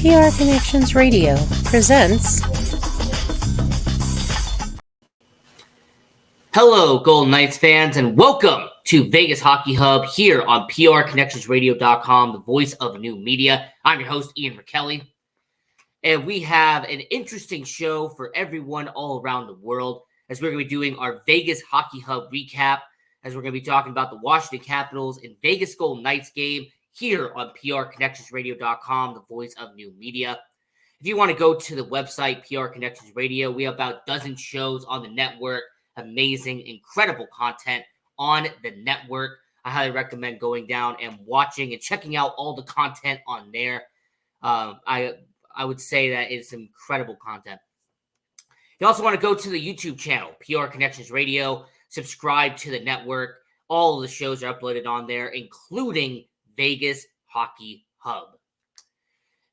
PR Connections Radio presents. Hello, Golden Knights fans, and welcome to Vegas Hockey Hub here on PRConnectionsRadio.com, the voice of new media. I'm your host, Ian Rachiele, and we have an interesting show for everyone all around the world as we're going to be doing our Vegas Hockey Hub recap, as we're going to be talking about the Washington Capitals and Vegas Golden Knights game here on PRConnectionsRadio.com, the voice of new media. If you want to go to the website, PR Connections Radio, we have about a dozen shows on the network. Amazing, incredible content on the network. I highly recommend going down and watching and checking out all the content on there. I would say that it's incredible content. You also want to go to the YouTube channel, PR Connections Radio, subscribe to the network. All of the shows are uploaded on there, including Vegas Hockey Hub.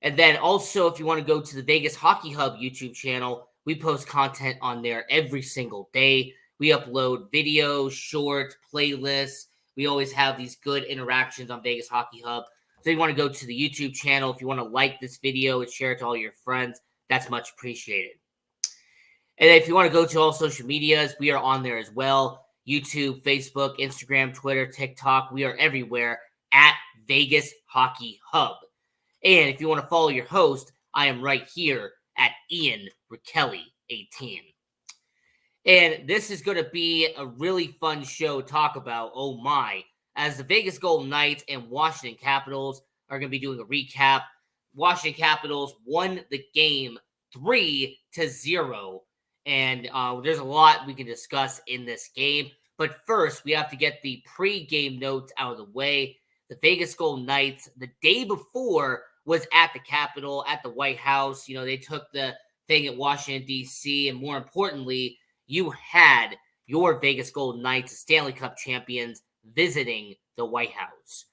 And then also, if you want to go to the Vegas Hockey Hub YouTube channel, we post content on there every single day. We upload videos, shorts, playlists. We always have these good interactions on Vegas Hockey Hub. So you want to go to the YouTube channel. If you want to like this video and share it to all your friends, that's much appreciated. And if you want to go to all social medias, we are on there as well. YouTube, Facebook, Instagram, Twitter, TikTok. We are everywhere at Vegas Hockey Hub. And if you want to follow your host, I am right here at Ian Rachiele 18. And this is going to be a really fun show to talk about, oh my, as the Vegas Golden Knights and Washington Capitals are going to be doing a recap. Washington Capitals won the game 3-0. And there's a lot we can discuss in this game. But first, we have to get the pre-game notes out of the way. The Vegas Golden Knights, the day before, was at the Capitol, at the White House. You know, they took the thing at Washington, D.C., and more importantly, you had your Vegas Golden Knights, the Stanley Cup champions, visiting the White House.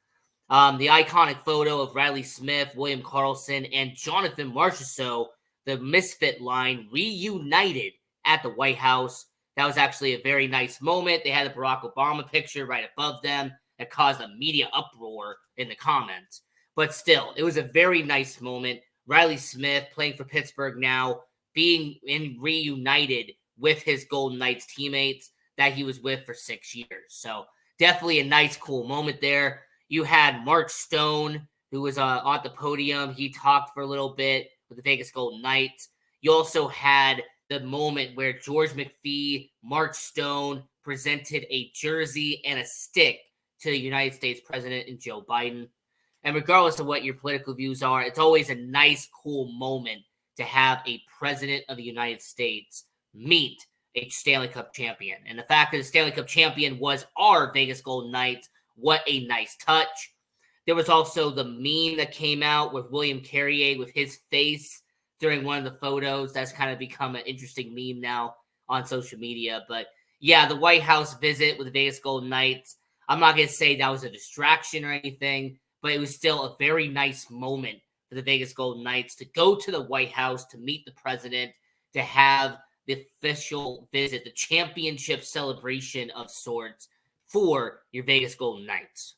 The iconic photo of Riley Smith, William Karlsson, and Jonathan Marchessault, the Misfit line, reunited at the White House. That was actually a very nice moment. They had the Barack Obama picture right above them that caused a media uproar in the comments. But still, it was a very nice moment. Riley Smith playing for Pittsburgh now, being reunited with his Golden Knights teammates that he was with for 6 years. So definitely a nice, cool moment there. You had Mark Stone, who was at the podium. He talked for a little bit with the Vegas Golden Knights. You also had the moment where George McPhee, Mark Stone presented a jersey and a stick to the United States President and Joe Biden. And regardless of what your political views are, it's always a nice, cool moment to have a president of the United States meet a Stanley Cup champion. And the fact that the Stanley Cup champion was our Vegas Golden Knights, what a nice touch. There was also the meme that came out with William Carrier with his face during one of the photos. That's kind of become an interesting meme now on social media. But yeah, the White House visit with the Vegas Golden Knights, I'm not going to say that was a distraction or anything, but it was still a very nice moment for the Vegas Golden Knights to go to the White House to meet the president, to have the official visit, the championship celebration of sorts for your Vegas Golden Knights.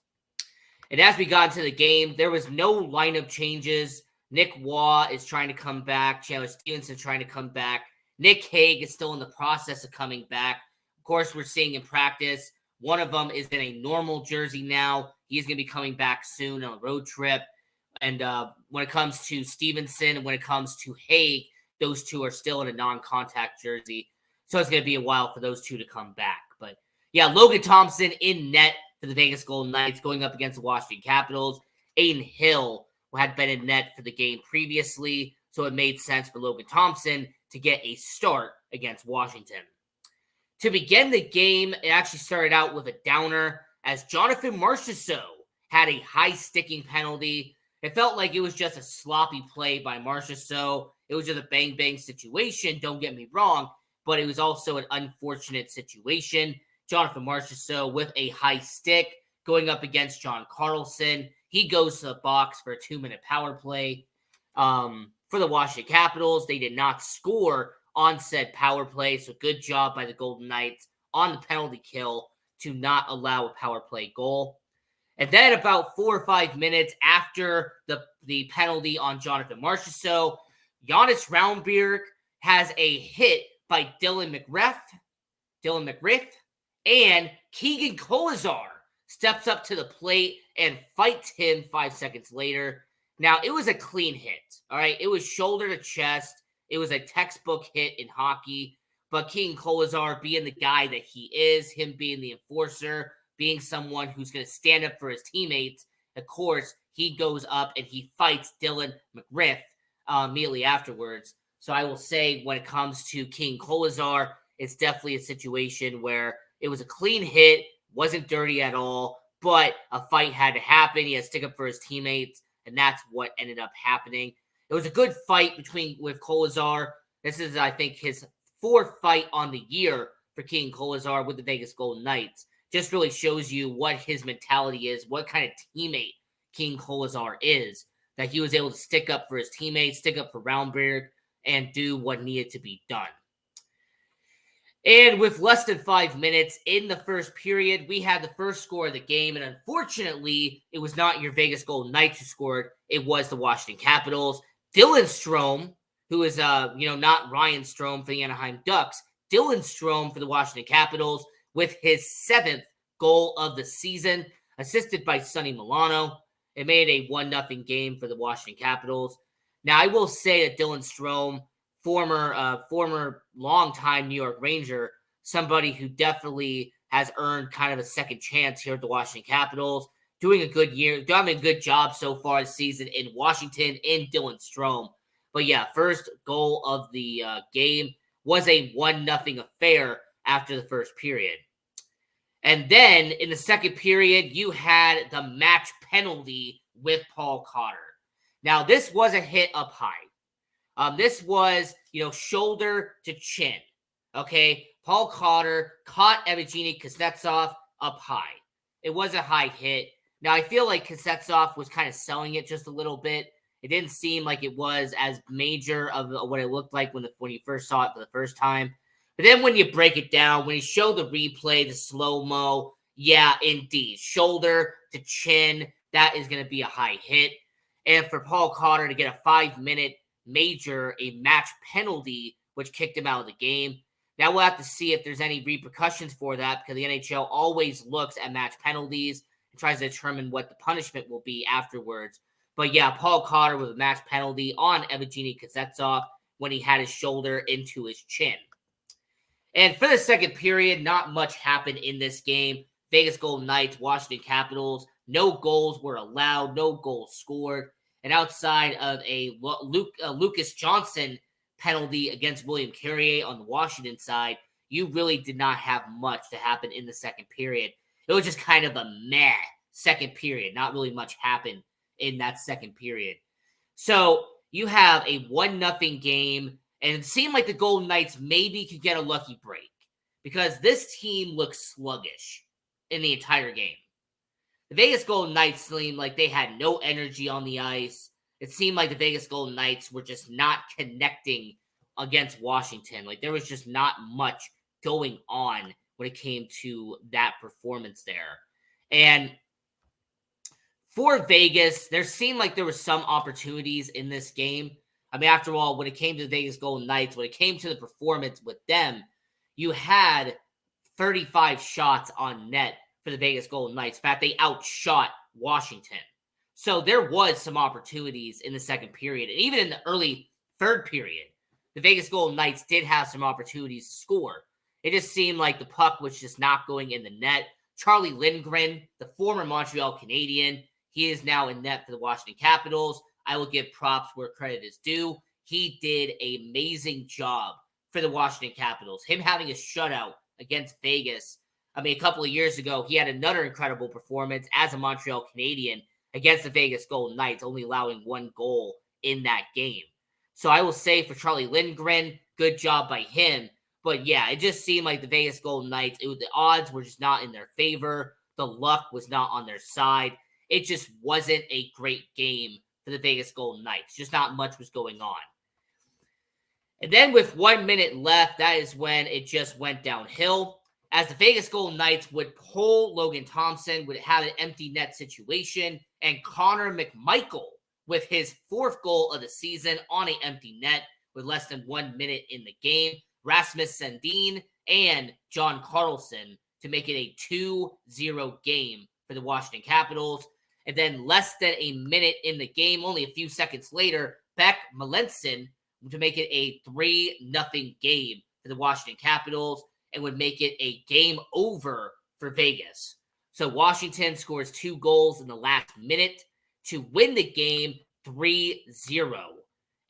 And as we got into the game, there was no lineup changes. Nick Waugh is trying to come back. Chandler Stevenson trying to come back. Nick Hague is still in the process of coming back. Of course, we're seeing in practice, one of them is in a normal jersey now. He's going to be coming back soon on a road trip. And when it comes to Stevenson and when it comes to Hague, those two are still in a non-contact jersey. So it's going to be a while for those two to come back. But yeah, Logan Thompson in net for the Vegas Golden Knights going up against the Washington Capitals. Aiden Hill had been in net for the game previously, so it made sense for Logan Thompson to get a start against Washington. To begin the game, it actually started out with a downer as Jonathan Marchessault had a high sticking penalty. It felt like it was just a sloppy play by Marchessault. It was just a bang-bang situation, don't get me wrong, but it was also an unfortunate situation. Jonathan Marchessault with a high stick going up against John Carlson. He goes to the box for a 2-minute power play. For the Washington Capitals, they did not score on said power play, so good job by the Golden Knights on the penalty kill to not allow a power play goal. And then about 4 or 5 minutes after the penalty on Jonathan Marchessault, Giannis Raumberg has a hit by Dylan McGriff, and Keegan Kolesar steps up to the plate and fights him 5 seconds later. Now, it was a clean hit, all right? It was shoulder to chest. It was a textbook hit in hockey. But Keegan Kolesar, being the guy that he is, him being the enforcer, being someone who's going to stand up for his teammates, of course, he goes up and he fights Dylan McGriff immediately afterwards. So I will say when it comes to Keegan Kolesar, it's definitely a situation where it was a clean hit, wasn't dirty at all, but a fight had to happen. He had to stick up for his teammates, and that's what ended up happening. It was a good fight with Kolesar. This is, I think, his 4th fight on the year for Keegan Kolesar with the Vegas Golden Knights. Just really shows you what his mentality is, what kind of teammate Keegan Kolesar is, that he was able to stick up for his teammates, stick up for Raumberg, and do what needed to be done. And with less than 5 minutes in the first period, we had the first score of the game. And unfortunately, it was not your Vegas Golden Knights who scored. It was the Washington Capitals. Dylan Strome, who is, not Ryan Strome for the Anaheim Ducks. Dylan Strome for the Washington Capitals with his 7th goal of the season, assisted by Sonny Milano. It made a 1-0 game for the Washington Capitals. Now, I will say that Dylan Strome, former longtime New York Ranger, somebody who definitely has earned kind of a second chance here at the Washington Capitals, doing a good year, doing a good job so far this season in Washington, in Dylan Strome. But yeah, first goal of the game was a 1-0 affair after the first period. And then in the second period, you had the match penalty with Paul Cotter. Now, this was a hit up high. This was, shoulder to chin. Okay, Paul Cotter caught Evgeny Kuznetsov up high. It was a high hit. Now, I feel like Kuznetsov was kind of selling it just a little bit. It didn't seem like it was as major of what it looked like when you first saw it for the first time. But then when you break it down, when you show the replay, the slow-mo, yeah, indeed. Shoulder to chin, that is going to be a high hit. And for Paul Cotter to get a 5-minute major, a match penalty, which kicked him out of the game. Now we'll have to see if there's any repercussions for that, because the NHL always looks at match penalties and tries to determine what the punishment will be afterwards. But yeah, Paul Cotter with a match penalty on Evgeny Kuznetsov when he had his shoulder into his chin. And for the second period, not much happened in this game. Vegas Golden Knights, Washington Capitals, no goals were allowed, no goals scored. And outside of a Lucas Johnson penalty against William Carrier on the Washington side, you really did not have much to happen in the second period. It was just kind of a meh second period. Not really much happened in that second period. So you have a 1-0 game, and it seemed like the Golden Knights maybe could get a lucky break because this team looked sluggish in the entire game. The Vegas Golden Knights seemed like they had no energy on the ice. It seemed like the Vegas Golden Knights were just not connecting against Washington. Like there was just not much going on when it came to that performance there. And for Vegas, there seemed like there were some opportunities in this game. I mean, after all, when it came to the Vegas Golden Knights, when it came to the performance with them, you had 35 shots on net for the Vegas Golden Knights. In fact, they outshot Washington. So there was some opportunities in the second period. And even in the early third period, the Vegas Golden Knights did have some opportunities to score. It just seemed like the puck was just not going in the net. Charlie Lindgren, the former Montreal Canadian, he is now in net for the Washington Capitals. I will give props where credit is due. He did an amazing job for the Washington Capitals. Him having a shutout against Vegas. I mean, a couple of years ago, he had another incredible performance as a Montreal Canadian against the Vegas Golden Knights, only allowing 1 goal in that game. So I will say for Charlie Lindgren, good job by him. But yeah, it just seemed like the Vegas Golden Knights, the odds were just not in their favor. The luck was not on their side. It just wasn't a great game for the Vegas Golden Knights. Just not much was going on. And then with 1 minute left, that is when it just went downhill. as the Vegas Golden Knights would pull Logan Thompson, would have an empty net situation, and Connor McMichael with his 4th goal of the season on an empty net with less than 1 minute in the game. Rasmus Sandin and John Carlson to make it a 2-0 game for the Washington Capitals. And then less than a minute in the game, only a few seconds later, Beck Melanson to make it a 3-0 game for the Washington Capitals and would make it a game over for Vegas. So Washington scores 2 goals in the last minute to win the game 3-0.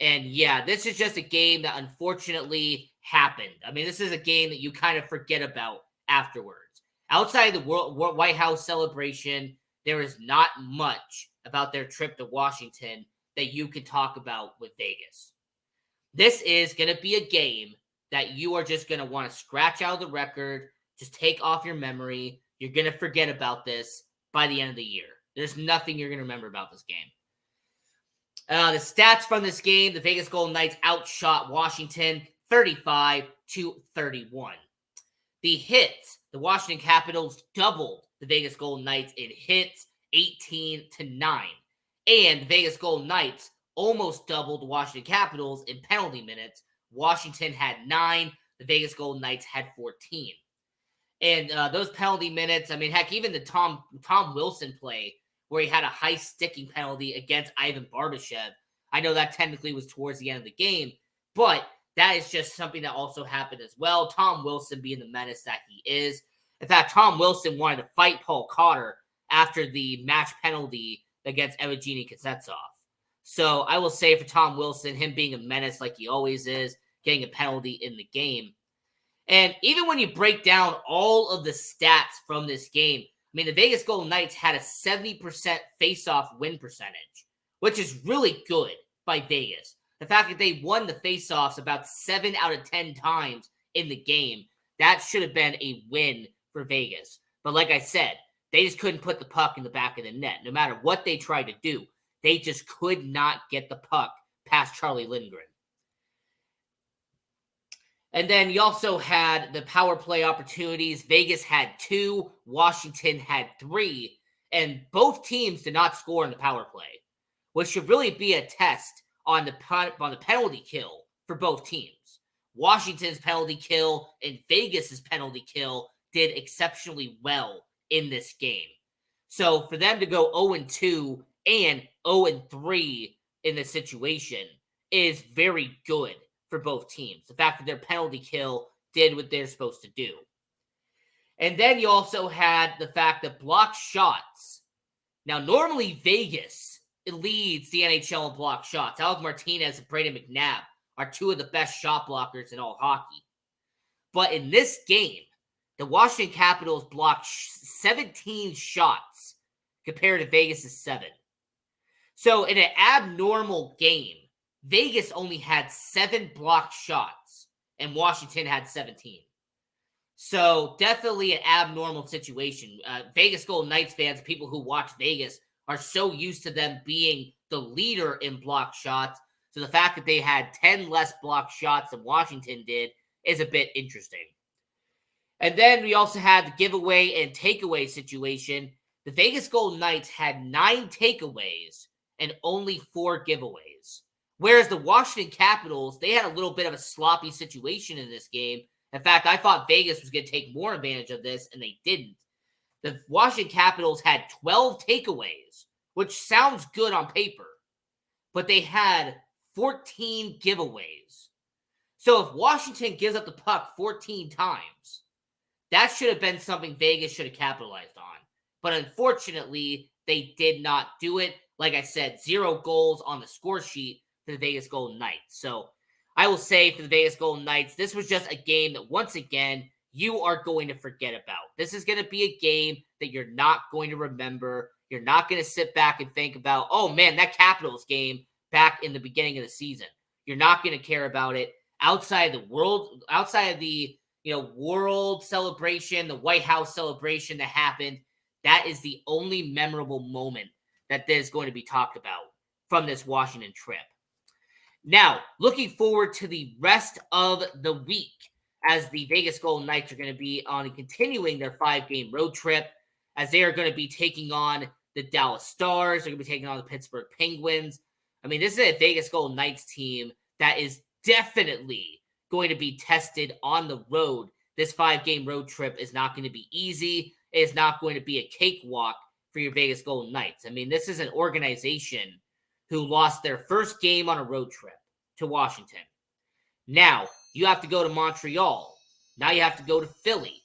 And yeah, this is just a game that unfortunately happened. I mean, this is a game that you kind of forget about afterwards. Outside the White House celebration, there is not much about their trip to Washington that you can talk about with Vegas. This is going to be a game that you are just going to want to scratch out of the record, just take off your memory. You're going to forget about this by the end of the year. There's nothing you're going to remember about this game. The stats from this game, the Vegas Golden Knights outshot Washington 35-31. The hits, the Washington Capitals doubled the Vegas Golden Knights in hits 18-9. And the Vegas Golden Knights almost doubled the Washington Capitals in penalty minutes. Washington had 9. The Vegas Golden Knights had 14. And those penalty minutes, I mean, heck, even the Tom Wilson play where he had a high sticking penalty against Ivan Barbashev. I know that technically was towards the end of the game, but that is just something that also happened as well. Tom Wilson being the menace that he is. In fact, Tom Wilson wanted to fight Paul Cotter after the match penalty against Evgeny Kuznetsov. So I will say for Tom Wilson, him being a menace like he always is, getting a penalty in the game. And even when you break down all of the stats from this game, I mean, the Vegas Golden Knights had a 70% face-off win percentage, which is really good by Vegas. The fact that they won the face-offs about 7 out of 10 times in the game, that should have been a win for Vegas. But like I said, they just couldn't put the puck in the back of the net. No matter what they tried to do, they just could not get the puck past Charlie Lindgren. And then you also had the power play opportunities. Vegas had 2, Washington had 3, and both teams did not score in the power play, which should really be a test on the penalty kill for both teams. Washington's penalty kill and Vegas's penalty kill did exceptionally well in this game. So for them to go 0-2 and 0-3 in this situation is very good for both teams. The fact that their penalty kill did what they're supposed to do. And then you also had the fact that blocked shots. Now, normally Vegas leads the NHL in blocked shots. Alec Martinez and Brayden McNabb are 2 of the best shot blockers in all hockey. But in this game, the Washington Capitals blocked 17 shots compared to Vegas' 7. So in an abnormal game, Vegas only had 7 blocked shots, and Washington had 17. So definitely an abnormal situation. Vegas Golden Knights fans, people who watch Vegas, are so used to them being the leader in blocked shots. So the fact that they had 10 less blocked shots than Washington did is a bit interesting. And then we also had the giveaway and takeaway situation. The Vegas Golden Knights had 9 takeaways and only 4 giveaways. Whereas the Washington Capitals, they had a little bit of a sloppy situation in this game. In fact, I thought Vegas was going to take more advantage of this, and they didn't. The Washington Capitals had 12 takeaways, which sounds good on paper, but they had 14 giveaways. So if Washington gives up the puck 14 times, that should have been something Vegas should have capitalized on. But unfortunately, they did not do it. Like I said, 0 goals on the score sheet for the Vegas Golden Knights. So I will say for the Vegas Golden Knights, this was just a game that once again, you are going to forget about. This is going to be a game that you're not going to remember. You're not going to sit back and think about, oh man, that Capitals game back in the beginning of the season. You're not going to care about it. Outside of the world celebration, the White House celebration that happened, that is the only memorable moment that is going to be talked about from this Washington trip. Now, looking forward to the rest of the week. as the Vegas Golden Knights are going to be on continuing their 5-game road trip, as they are going to be taking on the Dallas Stars. They're going to be taking on the Pittsburgh Penguins. I mean, this is a Vegas Golden Knights team that is definitely going to be tested on the road. This 5-game road trip is not going to be easy. It is not going to be a cakewalk for your Vegas Golden Knights. I mean, this is an organization who lost their first game on a road trip to Washington. Now, you have to go to Montreal. Now you have to go to Philly.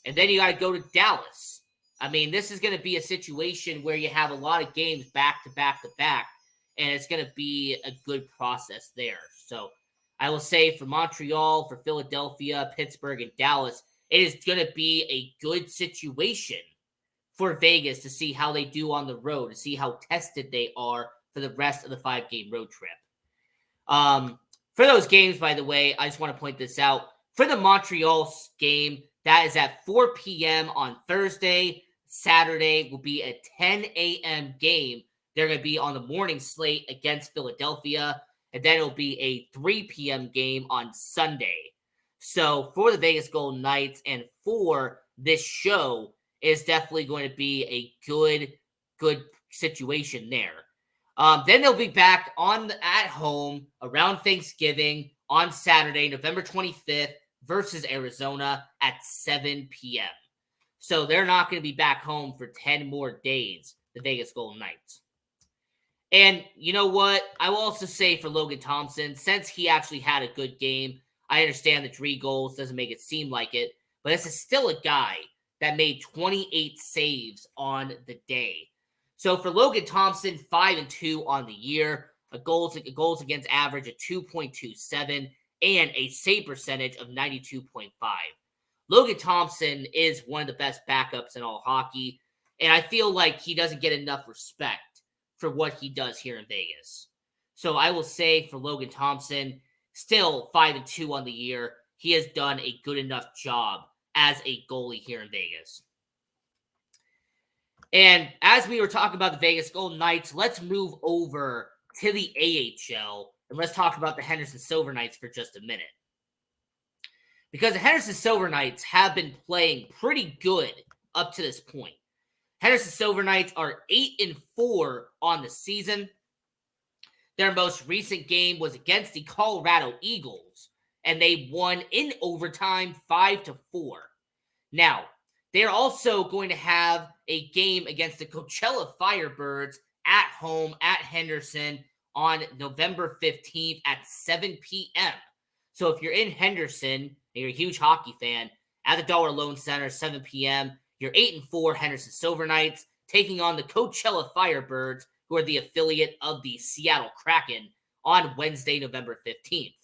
And then you got to go to Dallas. I mean, this is going to be a situation where you have a lot of games back to back to back, and it's going to be a good process there. So I will say for Montreal, for Philadelphia, Pittsburgh, and Dallas, it is going to be a good situation for Vegas to see how they do on the road, to see how tested they are for the rest of the 5-game road trip. For those games, by the way, I just want to point this out. For the Montreal game, that is at 4 p.m. on Thursday. Saturday will be a 10 a.m. game. They're going to be on the morning slate against Philadelphia. And then it'll be a 3 p.m. game on Sunday. So for the Vegas Golden Knights and for this show, it's definitely going to be a good situation there. Then they'll be back at home around Thanksgiving on Saturday, November 25th versus Arizona at 7 p.m. So they're not going to be back home for 10 more days, the Vegas Golden Knights. And you know what? I will also say for Logan Thompson, since he actually had a good game, I understand the 3 goals doesn't make it seem like it, but this is still a guy that made 28 saves on the day. So for Logan Thompson, 5-2 on the year, a goals against average of 2.27 and a save percentage of 92.5. Logan Thompson is one of the best backups in all hockey, and I feel like he doesn't get enough respect for what he does here in Vegas. So I will say for Logan Thompson, still 5-2 on the year, he has done a good enough job as a goalie here in Vegas. And as we were talking about the Vegas Golden Knights, let's move over to the AHL and let's talk about the Henderson Silver Knights for just a minute. Because the Henderson Silver Knights have been playing pretty good up to this point. Henderson Silver Knights are 8-4 on the season. Their most recent game was against the Colorado Eagles, and they won in overtime 5-4. Now, they're also going to have a game against the Coachella Firebirds at home at Henderson on November 15th at 7 p.m. So if you're in Henderson and you're a huge hockey fan, at the Dollar Loan Center, 7 p.m., you're 8-4 Henderson Silver Knights taking on the Coachella Firebirds, who are the affiliate of the Seattle Kraken, on Wednesday, November 15th.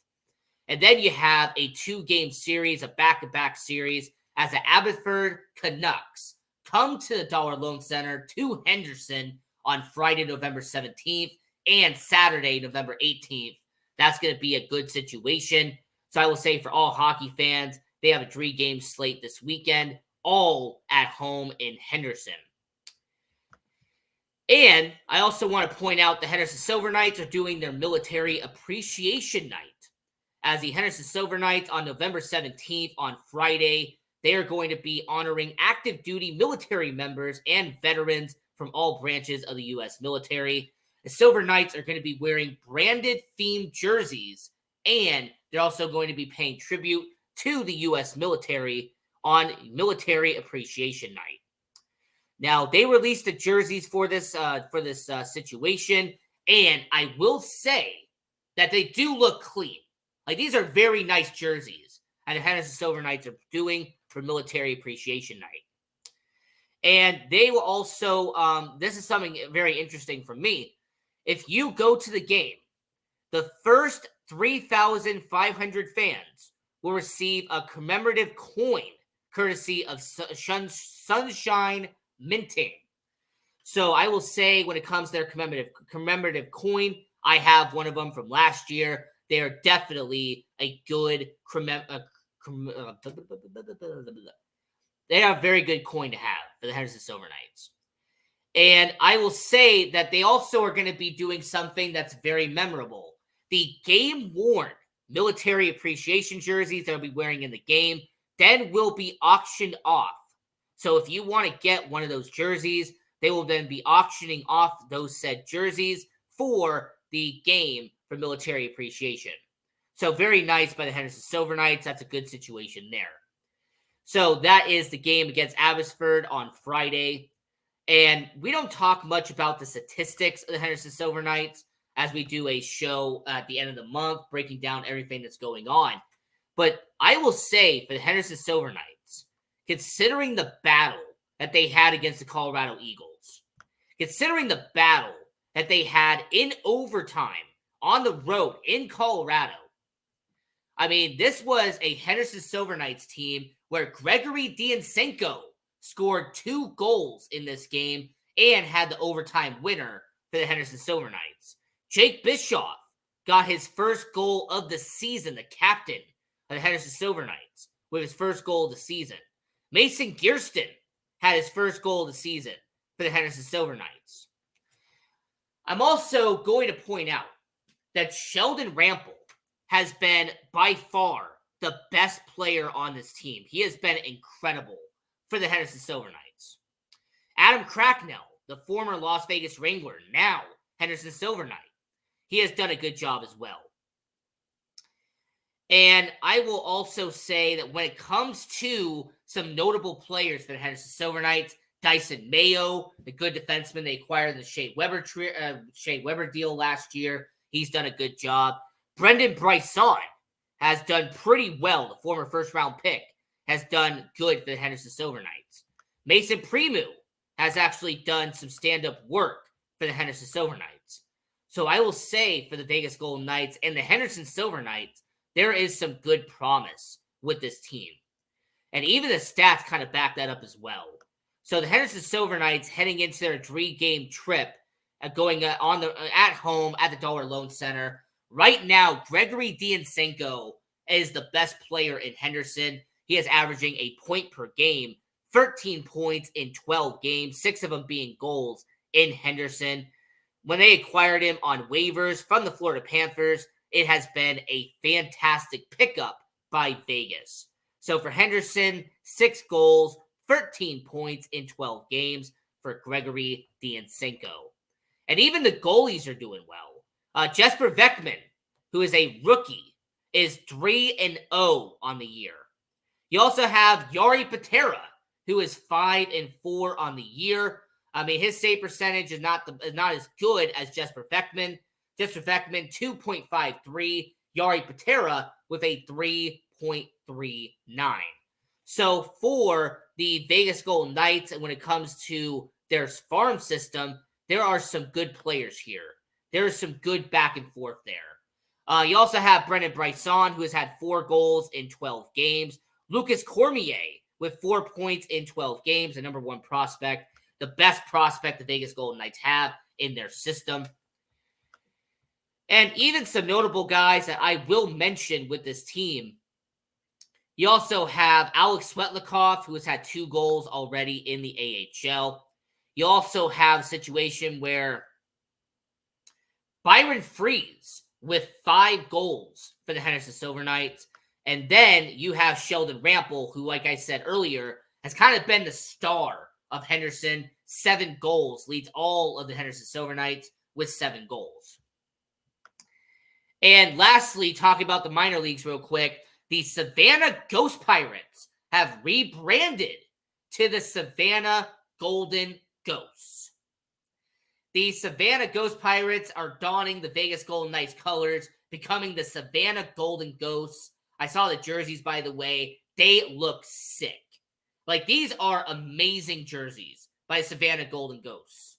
And then you have a 2-game series, a back-to-back series, as the Abbotsford Canucks come to the Dollar Loan Center to Henderson on Friday, November 17th, and Saturday, November 18th. That's going to be a good situation. So I will say for all hockey fans, they have a 3-game slate this weekend, all at home in Henderson. And I also want to point out the Henderson Silver Knights are doing their Military Appreciation Night. As the Henderson Silver Knights on November 17th on Friday, they are going to be honoring active duty military members and veterans from all branches of the U.S. military. The Silver Knights are going to be wearing branded themed jerseys, and they're also going to be paying tribute to the U.S. military on Military Appreciation Night. Now, they released the jerseys for this situation, and I will say that they do look clean. Like, these are very nice jerseys that the Henderson Silver Knights are doing for Military Appreciation Night. And they will also, this is something very interesting for me. If you go to the game, the first 3,500 fans will receive a commemorative coin courtesy of Sunshine Minting. So I will say when it comes to their commemorative coin, I have one of them from last year. They are definitely a good they are a very good coin to have for the Henderson Silver Knights. And I will say that they also are going to be doing something that's very memorable. The game-worn military appreciation jerseys they'll be wearing in the game then will be auctioned off. So if you want to get one of those jerseys, they will then be auctioning off those said jerseys for the game for military appreciation. So very nice by the Henderson Silver Knights. That's a good situation there. So that is the game against Abbotsford on Friday. And we don't talk much about the statistics of the Henderson Silver Knights as we do a show at the end of the month, breaking down everything that's going on. But I will say for the Henderson Silver Knights, considering the battle that they had against the Colorado Eagles, considering the battle that they had in overtime on the road in Colorado, I mean, this was a Henderson Silver Knights team where Gregory Diansenko scored 2 goals in this game and had the overtime winner for the Henderson Silver Knights. Jake Bischoff got his first goal of the season, the captain of the Henderson Silver Knights, with his first goal of the season. Mason Gearston had his first goal of the season for the Henderson Silver Knights. I'm also going to point out that Sheldon Rampel has been by far the best player on this team. He has been incredible for the Henderson Silver Knights. Adam Cracknell, the former Las Vegas Wrangler, now Henderson Silver Knight, he has done a good job as well. And I will also say that when it comes to some notable players for the Henderson Silver Knights, Dyson Mayo, the good defenseman they acquired in the Shea Weber deal last year, he's done a good job. Brendan Bryson has done pretty well. The former first-round pick has done good for the Henderson Silver Knights. Mason Primeau has actually done some stand-up work for the Henderson Silver Knights. So I will say for the Vegas Golden Knights and the Henderson Silver Knights, there is some good promise with this team. And even the stats kind of back that up as well. So the Henderson Silver Knights heading into their 3-game trip, going at home at the Dollar Loan Center. Right now, Gregory Diansenko is the best player in Henderson. He is averaging a point per game, 13 points in 12 games, 6 of them being goals in Henderson. When they acquired him on waivers from the Florida Panthers, it has been a fantastic pickup by Vegas. So for Henderson, 6 goals, 13 points in 12 games for Gregory Diansenko. And even the goalies are doing well. Jesper Beckman, who is a rookie, is 3-0 on the year. You also have Jari Patera, who is 5-4 on the year. I mean, his save percentage is not as good as Jesper Beckman. Jesper Beckman, 2.53. Jari Patera with a 3.39. So for the Vegas Golden Knights, and when it comes to their farm system, there are some good players here. There is some good back and forth there. You also have Brendan Bryson, who has had 4 goals in 12 games. Lucas Cormier with 4 points in 12 games, the number 1 prospect, the best prospect the Vegas Golden Knights have in their system. And even some notable guys that I will mention with this team. You also have Alex Svetlikov, who has had 2 goals already in the AHL. You also have a situation where Byron Freese with 5 goals for the Henderson Silver Knights. And then you have Sheldon Rampel, who, like I said earlier, has kind of been the star of Henderson. 7 goals, leads all of the Henderson Silver Knights with 7 goals. And lastly, talking about the minor leagues real quick, the Savannah Ghost Pirates have rebranded to the Savannah Golden Ghosts. The Savannah Ghost Pirates are donning the Vegas Golden Knights colors, becoming the Savannah Golden Ghosts. I saw the jerseys, by the way. They look sick. Like, these are amazing jerseys by Savannah Golden Ghosts.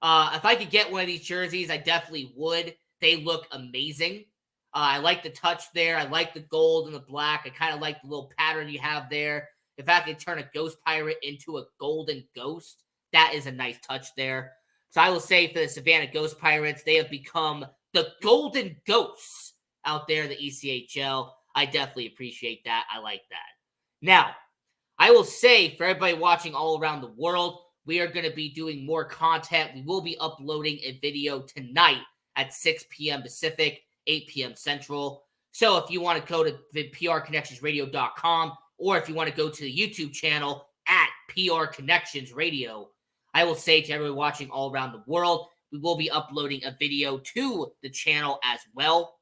If I could get one of these jerseys, I definitely would. They look amazing. I like the touch there. I like the gold and the black. I kind of like the little pattern you have there. If I could turn a ghost pirate into a golden ghost, that is a nice touch there. So I will say for the Savannah Ghost Pirates, they have become the golden ghosts out there in the ECHL. I definitely appreciate that. I like that. Now, I will say for everybody watching all around the world, we are going to be doing more content. We will be uploading a video tonight at 6 p.m. Pacific, 8 p.m. Central. So if you want to go to the prconnectionsradio.com, or if you want to go to the YouTube channel at PR Connections Radio, I will say to everyone watching all around the world, we will be uploading a video to the channel as well.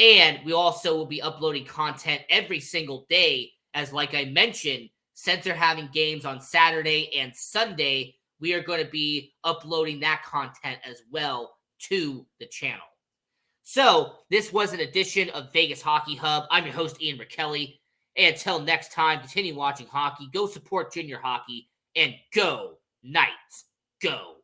And we also will be uploading content every single day, as like I mentioned, since they're having games on Saturday and Sunday, we are going to be uploading that content as well to the channel. So this was an edition of Vegas Hockey Hub. I'm your host, Ian Rachiele. And until next time, continue watching hockey, go support junior hockey, and go Knights, go!